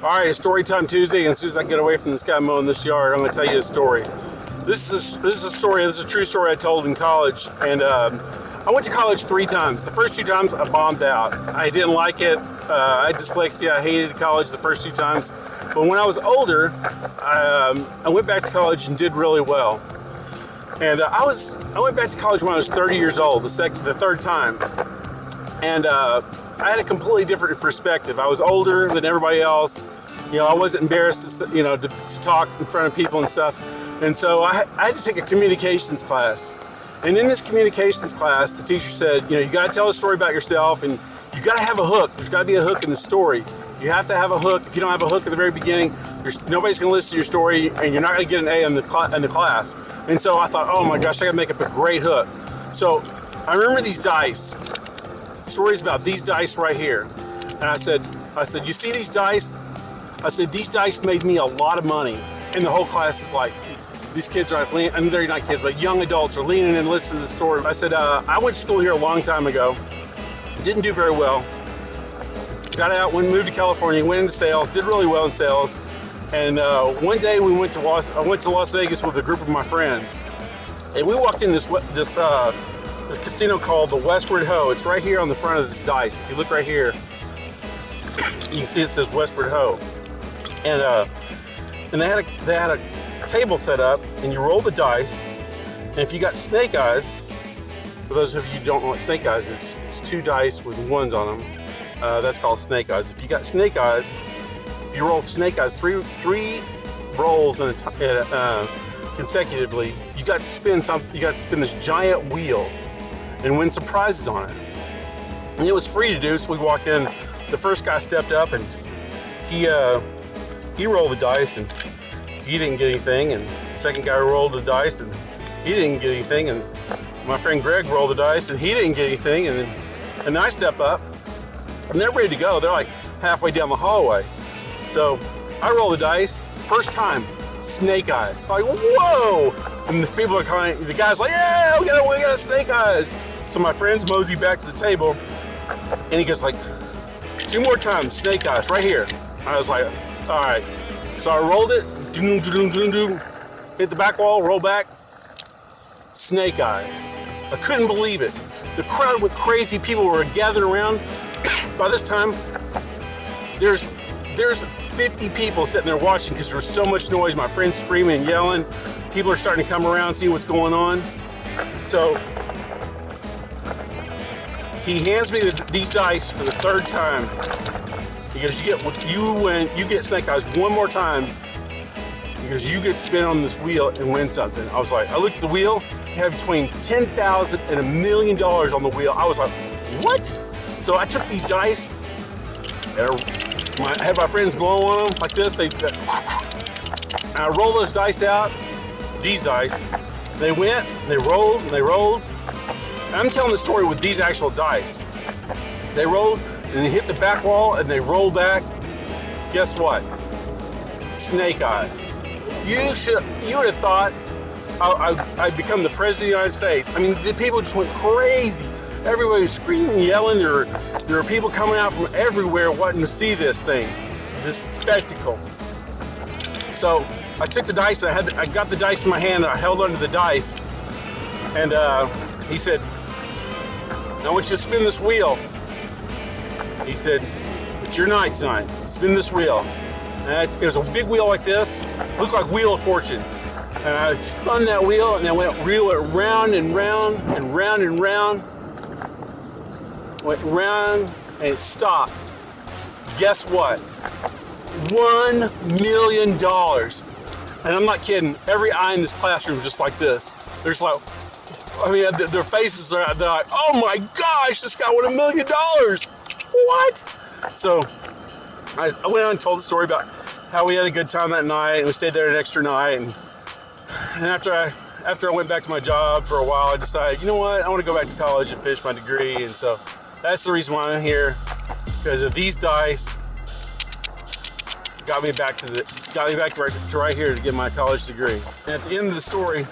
All right, story time Tuesday, and as soon as I get away from this guy mowing this yard, I'm going to tell you a story. This is a story. This is a true story I told in college, and I went to college 3 times. The first 2 times I bombed out. I didn't like it. I had dyslexia. I hated college the first 2 times. But when I was older, I went back to college and did really well. And I went back to college when I was 30 years old, the 3rd time, and I had a completely different perspective. I was older than everybody else. I wasn't embarrassed to talk in front of people and stuff. And so I had to take a communications class. And in this communications class, the teacher said, you got to tell a story about yourself, and you got to have a hook. There's got to be a hook in the story. You have to have a hook. If you don't have a hook at the very beginning, nobody's going to listen to your story, and you're not going to get an A in the class. And so I thought, oh my gosh, I got to make up a great hook. So I remember these dice, stories about these dice right here. And I said, you see these dice? I said, these dice made me a lot of money. And the whole class is like, these kids are like, they're not kids, but young adults are leaning in and listening to the story. I said, I went to school here a long time ago. Didn't do very well. Got out, moved to California, went into sales, did really well in sales. And one day I went to Las Vegas with a group of my friends. And we walked in this casino called the Westward Ho. It's right here on the front of this dice. If you look right here, you can see it says Westward Ho. And they had a table set up, and you roll the dice. And if you got snake eyes, for those of you who don't know what snake eyes is, it's 2 dice with 1s on them. That's called snake eyes. If you got snake eyes, if you roll snake eyes, three rolls consecutively, you got to spin this giant wheel and win some prizes on it. And it was free to do, so we walked in. The first guy stepped up, and he rolled the dice, and he didn't get anything. And the second guy rolled the dice, and he didn't get anything. And my friend Greg rolled the dice, and he didn't get anything. And then I step up, and they're ready to go. They're like halfway down the hallway. So I roll the dice. First time, snake eyes. Like, whoa! And the people are calling. The guy's like, yeah, we got a snake eyes. So my friends mosey back to the table, and he goes like, 2 more times, snake eyes, right here. I was like, all right. So I rolled it, hit the back wall, roll back, snake eyes. I couldn't believe it. The crowd went crazy. People were gathered around. By this time, there's 50 people sitting there watching because there was so much noise. My friends screaming and yelling. People are starting to come around, see what's going on. So he hands me these dice for the 3rd time. He goes, you get snake eyes 1 more time. Because you get to spin on this wheel and win something. I was like, I looked at the wheel, you have between $10,000 and $1 million on the wheel. I was like, what? So I took these dice, and I had my friends blow on them like this. And I rolled those dice out, these dice. They went, and they rolled, and they rolled. And I'm telling the story with these actual dice. They rolled, and they hit the back wall, and they rolled back. Guess what? Snake eyes. You would have thought I'd become the president of the United States. I mean, the people just went crazy. Everybody was screaming, yelling. There were people coming out from everywhere wanting to see this thing, this spectacle. So I took the dice, and I got the dice in my hand, and I held onto the dice. And he said, I want you to spin this wheel. He said, it's your night tonight. Spin this wheel. And it was a big wheel like this. It looked like Wheel of Fortune. And I spun that wheel, and I went round and round and round and round. Went round, and it stopped. Guess what? $1 million. And I'm not kidding. Every eye in this classroom is just like this. There's like, I mean, their faces are, they're like, oh my gosh, this guy won $1 million. What? So I went on and told the story about how we had a good time that night, and we stayed there an extra night. And after I went back to my job for a while, I decided, you know what, I want to go back to college and finish my degree. And so that's the reason why I'm here, because of these dice got me back to right here to get my college degree. And at the end of the story,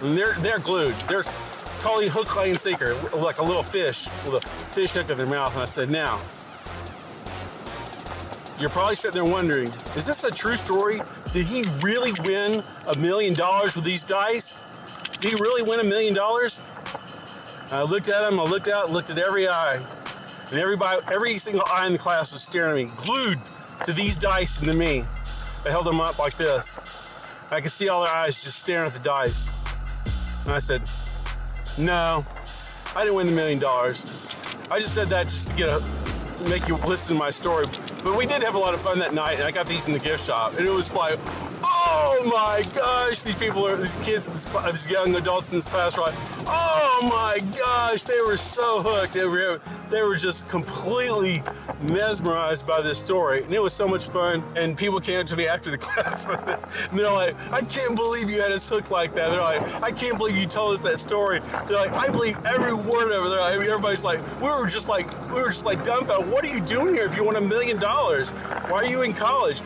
they're glued. They're totally hook, line, and sinker, like a little fish with a fish hook in their mouth. And I said, now, You're probably sitting there wondering, is this a true story? Did he really win $1 million with these dice? Did he really win $1 million? I looked at him, I looked out, looked at every eye. And every single eye in the class was staring at me, glued to these dice and to me. I held them up like this. I could see all their eyes just staring at the dice. And I said, no, I didn't win the $1 million. I just said that just to make you listen to my story. But we did have a lot of fun that night, and I got these in the gift shop. And it was like, oh my gosh, these kids, these young adults in this class were like, oh my gosh, they were so hooked. They were just completely mesmerized by this story. And it was so much fun. And people came up to me after the class, and they're like, I can't believe you had us hooked like that. They're like, I can't believe you told us that story. They're like, I believe every word of it. They're like, everybody's like, we were just like dumbfounded. What are you doing here if you won $1 million? Why are you in college?